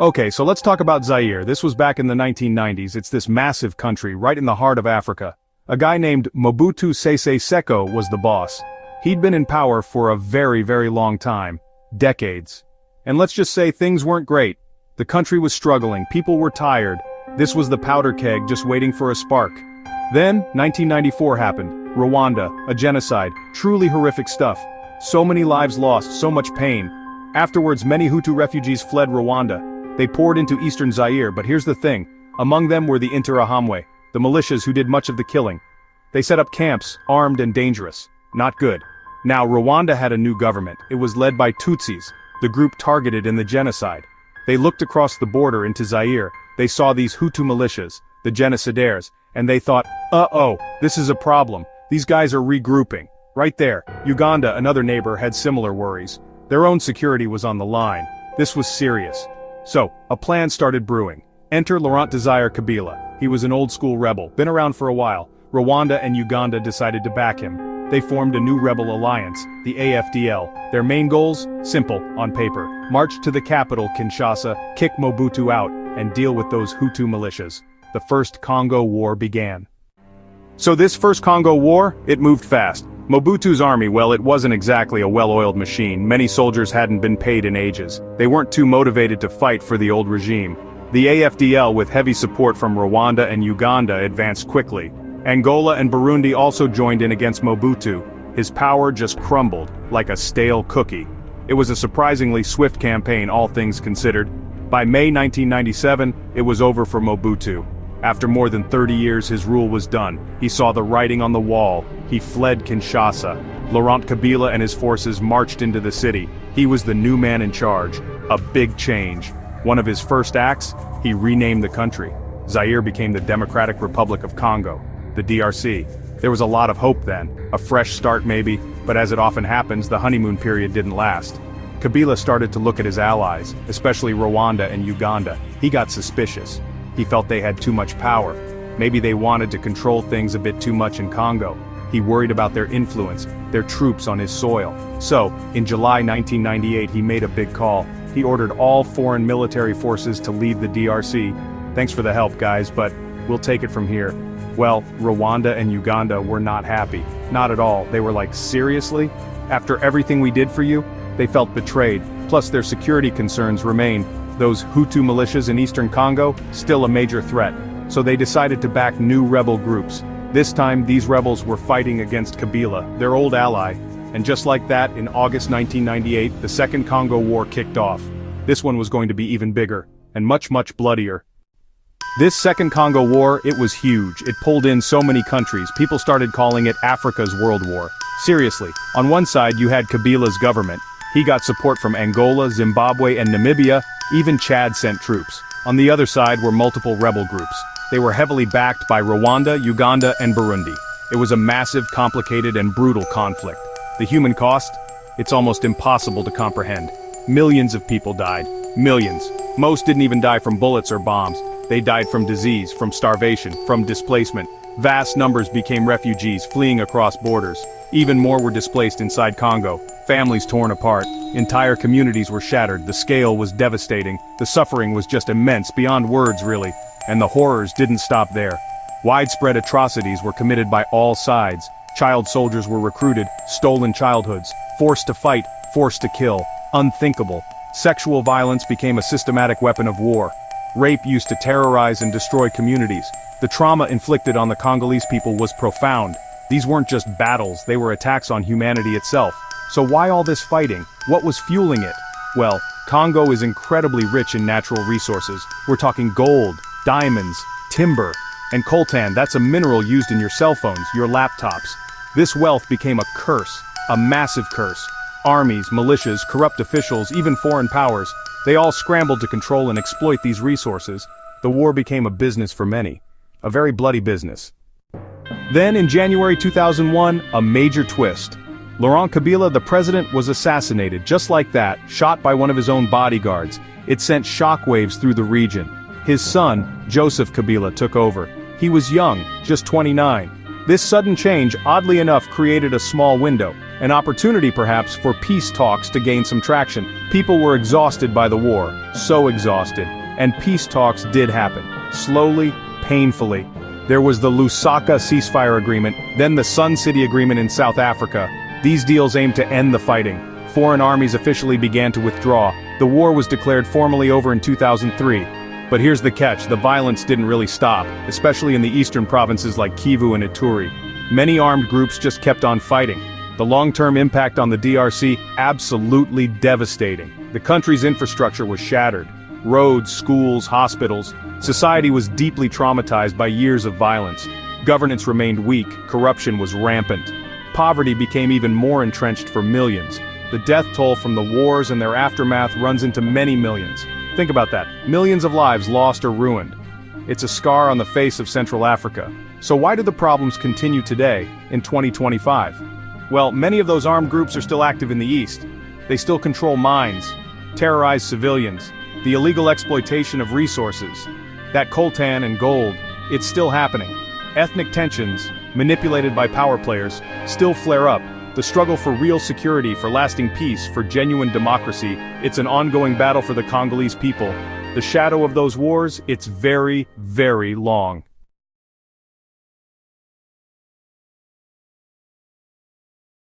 Okay, so let's talk about Zaire. This was back in the 1990s. It's this massive country right in the heart of Africa. A guy named Mobutu Sese Seko was the boss. He'd been in power for a very, very long time. Decades. And let's just say things weren't great. The country was struggling, people were tired. This was the powder keg just waiting for a spark. Then, 1994 happened. Rwanda, a genocide, truly horrific stuff. So many lives lost, so much pain. Afterwards, many Hutu refugees fled Rwanda. They poured into eastern Zaire, but here's the thing. Among them were the Interahamwe, the militias who did much of the killing. They set up camps, armed and dangerous. Not good. Now, Rwanda had a new government. It was led by Tutsis, the group targeted in the genocide. They looked across the border into Zaire. They saw these Hutu militias, the genocidaires, and they thought, uh-oh, this is a problem. These guys are regrouping. Right there, Uganda, another neighbor, had similar worries. Their own security was on the line. This was serious. So, a plan started brewing. Enter Laurent Desire Kabila. He was an old-school rebel, been around for a while. Rwanda and Uganda decided to back him. They formed a new rebel alliance, the AFDL. Their main goals? Simple, on paper. March to the capital, Kinshasa, kick Mobutu out, and deal with those Hutu militias. The First Congo War began. So this First Congo War, it moved fast. Mobutu's army, well, it wasn't exactly a well-oiled machine. Many soldiers hadn't been paid in ages. They weren't too motivated to fight for the old regime. The AFDL, with heavy support from Rwanda and Uganda, advanced quickly. Angola and Burundi also joined in against Mobutu. His power just crumbled, like a stale cookie. It was a surprisingly swift campaign, all things considered. By May 1997, it was over for Mobutu. After more than 30 years, his rule was done. He saw the writing on the wall. He fled Kinshasa. Laurent Kabila and his forces marched into the city. He was the new man in charge. A big change. One of his first acts, he renamed the country. Zaire became the Democratic Republic of Congo, the DRC. There was a lot of hope then, a fresh start maybe, but as it often happens, the honeymoon period didn't last. Kabila started to look at his allies, especially Rwanda and Uganda. He got suspicious. He felt they had too much power. Maybe they wanted to control things a bit too much in Congo. He worried about their influence, their troops on his soil. So, in July 1998, he made a big call. He ordered all foreign military forces to leave the DRC. Thanks for the help, guys, but we'll take it from here. Well, Rwanda and Uganda were not happy. Not at all. They were like, seriously? After everything we did for you? They felt betrayed. Plus their security concerns remained. Those Hutu militias in eastern Congo, still a major threat. So they decided to back new rebel groups. This time, these rebels were fighting against Kabila, their old ally. And just like that, in August 1998, the Second Congo War kicked off. This one was going to be even bigger, and much, much bloodier. This Second Congo War, it was huge. It pulled in so many countries, people started calling it Africa's World War. Seriously, on one side you had Kabila's government. He got support from Angola, Zimbabwe, and Namibia. Even Chad sent troops. On the other side were multiple rebel groups. They were heavily backed by Rwanda, Uganda, and Burundi. It was a massive, complicated, and brutal conflict. The human cost? It's almost impossible to comprehend. Millions of people died. Millions. Most didn't even die from bullets or bombs. They died from disease, from starvation, from displacement. Vast numbers became refugees, fleeing across borders. Even more were displaced inside Congo. Families torn apart. Entire communities were shattered. The scale was devastating. The suffering was just immense, beyond words really. And the horrors didn't stop there. Widespread atrocities were committed by all sides. Child soldiers were recruited, stolen childhoods, forced to fight, forced to kill. Unthinkable. Sexual violence became a systematic weapon of war. Rape used to terrorize and destroy communities. The trauma inflicted on the Congolese people was profound. These weren't just battles, they were attacks on humanity itself. So why all this fighting? What was fueling it? Well, Congo is incredibly rich in natural resources. We're talking gold, diamonds, timber, and coltan. That's a mineral used in your cell phones, your laptops. This wealth became a curse, a massive curse. Armies, militias, corrupt officials, even foreign powers, they all scrambled to control and exploit these resources. The war became a business for many. A very bloody business. Then, in January 2001, a major twist. Laurent Kabila, the president, was assassinated, just like that, shot by one of his own bodyguards. It sent shockwaves through the region. His son, Joseph Kabila, took over. He was young, just 29. This sudden change, oddly enough, created a small window, An opportunity perhaps for peace talks to gain some traction. People were exhausted by the war, so exhausted, and peace talks did happen. Slowly, painfully. There was the Lusaka ceasefire agreement, then the Sun City agreement in South Africa. These deals aimed to end the fighting. Foreign armies officially began to withdraw. The war was declared formally over in 2003. But here's the catch, the violence didn't really stop, especially in the eastern provinces like Kivu and Ituri. Many armed groups just kept on fighting. The long-term impact on the DRC, absolutely devastating. The country's infrastructure was shattered. Roads, schools, hospitals. Society was deeply traumatized by years of violence. Governance remained weak, corruption was rampant. Poverty became even more entrenched for millions. The death toll from the wars and their aftermath runs into many millions. Think about that. Millions of lives lost or ruined. It's a scar on the face of Central Africa. So why do the problems continue today, in 2025? Well, many of those armed groups are still active in the east. They still control mines, terrorize civilians, the illegal exploitation of resources. That coltan and gold, it's still happening. Ethnic tensions, manipulated by power players, still flare up. The struggle for real security, for lasting peace, for genuine democracy, it's an ongoing battle for the Congolese people. The shadow of those wars, it's very, very long.